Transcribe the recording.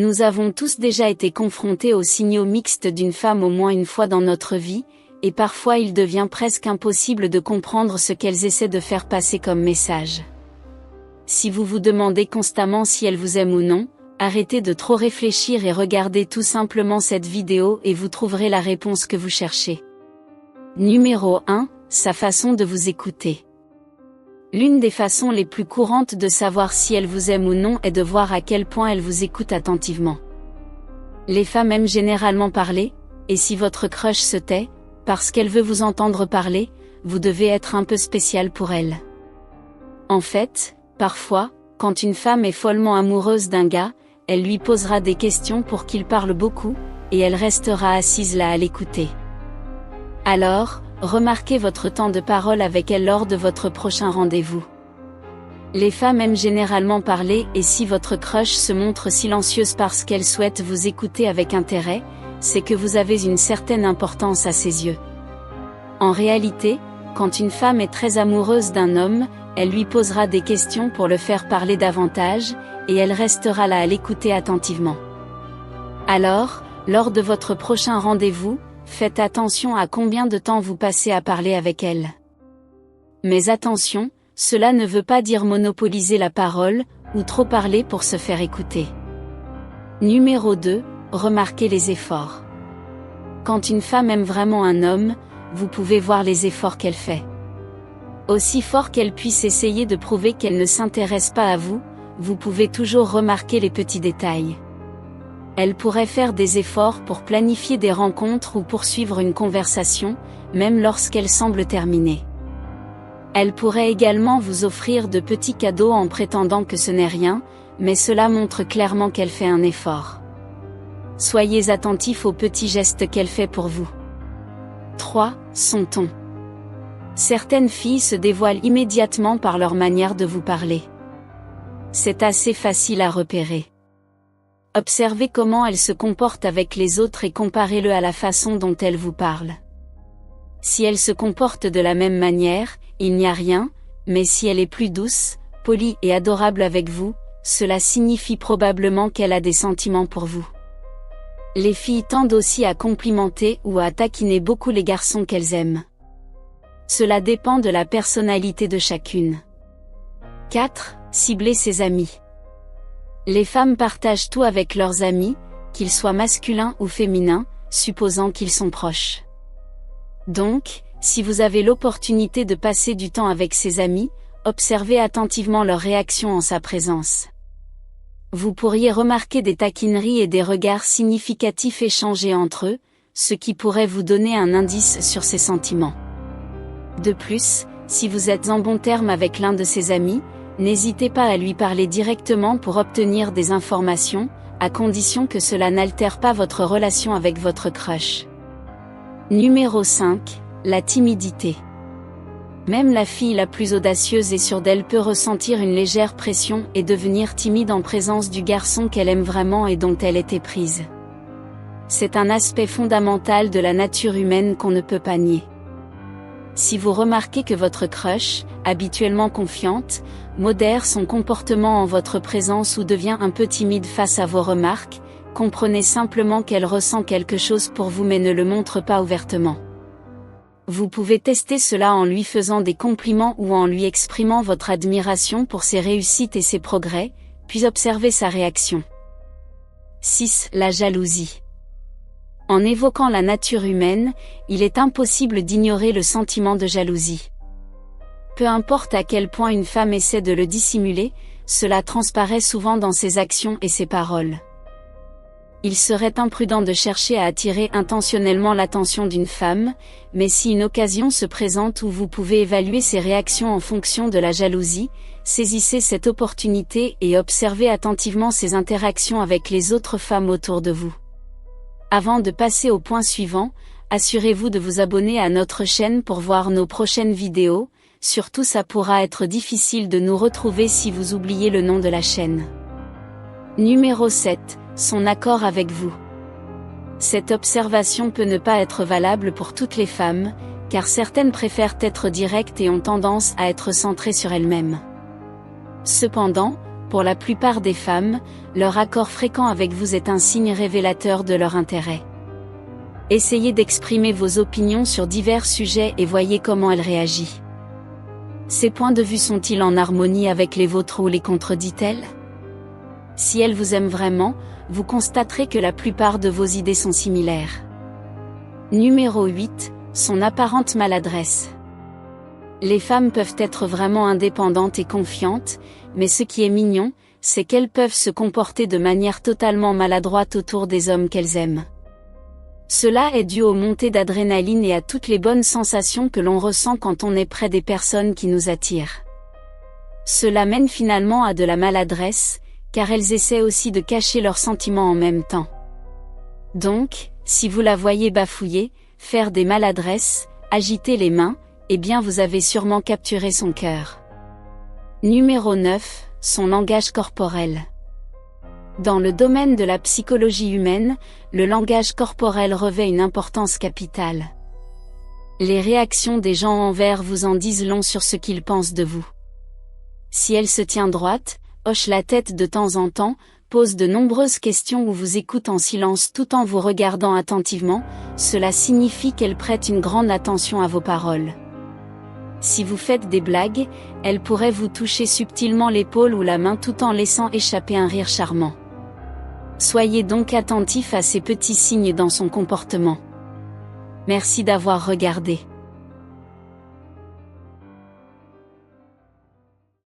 Nous avons tous déjà été confrontés aux signaux mixtes d'une femme au moins une fois dans notre vie, et parfois il devient presque impossible de comprendre ce qu'elles essaient de faire passer comme message. Si vous vous demandez constamment si elle vous aime ou non, arrêtez de trop réfléchir et regardez tout simplement cette vidéo et vous trouverez la réponse que vous cherchez. Numéro 1. Sa façon de vous écouter. L'une des façons les plus courantes de savoir si elle vous aime ou non est de voir à quel point elle vous écoute attentivement. Les femmes aiment généralement parler, et si votre crush se tait, parce qu'elle veut vous entendre parler, vous devez être un peu spécial pour elle. En fait, parfois, quand une femme est follement amoureuse d'un gars, elle lui posera des questions pour qu'il parle beaucoup, et elle restera assise là à l'écouter. Alors, remarquez votre temps de parole avec elle lors de votre prochain rendez-vous. Les femmes aiment généralement parler et si votre crush se montre silencieuse parce qu'elle souhaite vous écouter avec intérêt, c'est que vous avez une certaine importance à ses yeux. En réalité, quand une femme est très amoureuse d'un homme, elle lui posera des questions pour le faire parler davantage, et elle restera là à l'écouter attentivement. Alors, lors de votre prochain rendez-vous, faites attention à combien de temps vous passez à parler avec elle. Mais attention, cela ne veut pas dire monopoliser la parole, ou trop parler pour se faire écouter. Numéro 2, remarquez les efforts. Quand une femme aime vraiment un homme, vous pouvez voir les efforts qu'elle fait. Aussi fort qu'elle puisse essayer de prouver qu'elle ne s'intéresse pas à vous, vous pouvez toujours remarquer les petits détails. Elle pourrait faire des efforts pour planifier des rencontres ou poursuivre une conversation, même lorsqu'elle semble terminée. Elle pourrait également vous offrir de petits cadeaux en prétendant que ce n'est rien, mais cela montre clairement qu'elle fait un effort. Soyez attentifs aux petits gestes qu'elle fait pour vous. 3. Son ton. Certaines filles se dévoilent immédiatement par leur manière de vous parler. C'est assez facile à repérer. Observez comment elle se comporte avec les autres et comparez-le à la façon dont elle vous parle. Si elle se comporte de la même manière, il n'y a rien, mais si elle est plus douce, polie et adorable avec vous, cela signifie probablement qu'elle a des sentiments pour vous. Les filles tendent aussi à complimenter ou à taquiner beaucoup les garçons qu'elles aiment. Cela dépend de la personnalité de chacune. 4. Cibler ses amis. Les femmes partagent tout avec leurs amis, qu'ils soient masculins ou féminins, supposant qu'ils sont proches. Donc, si vous avez l'opportunité de passer du temps avec ses amis, observez attentivement leurs réactions en sa présence. Vous pourriez remarquer des taquineries et des regards significatifs échangés entre eux, ce qui pourrait vous donner un indice sur ses sentiments. De plus, si vous êtes en bon terme avec l'un de ses amis, n'hésitez pas à lui parler directement pour obtenir des informations, à condition que cela n'altère pas votre relation avec votre crush. Numéro 5. La timidité. Même la fille la plus audacieuse et sûre d'elle peut ressentir une légère pression et devenir timide en présence du garçon qu'elle aime vraiment et dont elle est éprise. C'est un aspect fondamental de la nature humaine qu'on ne peut pas nier. Si vous remarquez que votre crush, habituellement confiante, modère son comportement en votre présence ou devient un peu timide face à vos remarques, comprenez simplement qu'elle ressent quelque chose pour vous mais ne le montre pas ouvertement. Vous pouvez tester cela en lui faisant des compliments ou en lui exprimant votre admiration pour ses réussites et ses progrès, puis observez sa réaction. 6. La jalousie. En évoquant la nature humaine, il est impossible d'ignorer le sentiment de jalousie. Peu importe à quel point une femme essaie de le dissimuler, cela transparaît souvent dans ses actions et ses paroles. Il serait imprudent de chercher à attirer intentionnellement l'attention d'une femme, mais si une occasion se présente où vous pouvez évaluer ses réactions en fonction de la jalousie, saisissez cette opportunité et observez attentivement ses interactions avec les autres femmes autour de vous. Avant de passer au point suivant, assurez-vous de vous abonner à notre chaîne pour voir nos prochaines vidéos, surtout ça pourra être difficile de nous retrouver si vous oubliez le nom de la chaîne. Numéro 7. Son accord avec vous. Cette observation peut ne pas être valable pour toutes les femmes, car certaines préfèrent être directes et ont tendance à être centrées sur elles-mêmes. Cependant, Pour la plupart des femmes, leur accord fréquent avec vous est un signe révélateur de leur intérêt. Essayez d'exprimer vos opinions sur divers sujets et voyez comment elle réagit. Ses points de vue sont-ils en harmonie avec les vôtres ou les contredit-elle? Si elle vous aime vraiment, vous constaterez que la plupart de vos idées sont similaires. Numéro 8, son apparente maladresse. Les femmes peuvent être vraiment indépendantes et confiantes, mais ce qui est mignon, c'est qu'elles peuvent se comporter de manière totalement maladroite autour des hommes qu'elles aiment. Cela est dû aux montées d'adrénaline et à toutes les bonnes sensations que l'on ressent quand on est près des personnes qui nous attirent. Cela mène finalement à de la maladresse, car elles essaient aussi de cacher leurs sentiments en même temps. Donc, si vous la voyez bafouiller, faire des maladresses, agiter les mains, eh bien vous avez sûrement capturé son cœur. Numéro 9, son langage corporel. Dans le domaine de la psychologie humaine, le langage corporel revêt une importance capitale. Les réactions des gens envers vous en disent long sur ce qu'ils pensent de vous. Si elle se tient droite, hoche la tête de temps en temps, pose de nombreuses questions ou vous écoute en silence tout en vous regardant attentivement, cela signifie qu'elle prête une grande attention à vos paroles. Si vous faites des blagues, elle pourrait vous toucher subtilement l'épaule ou la main tout en laissant échapper un rire charmant. Soyez donc attentif à ces petits signes dans son comportement. Merci d'avoir regardé.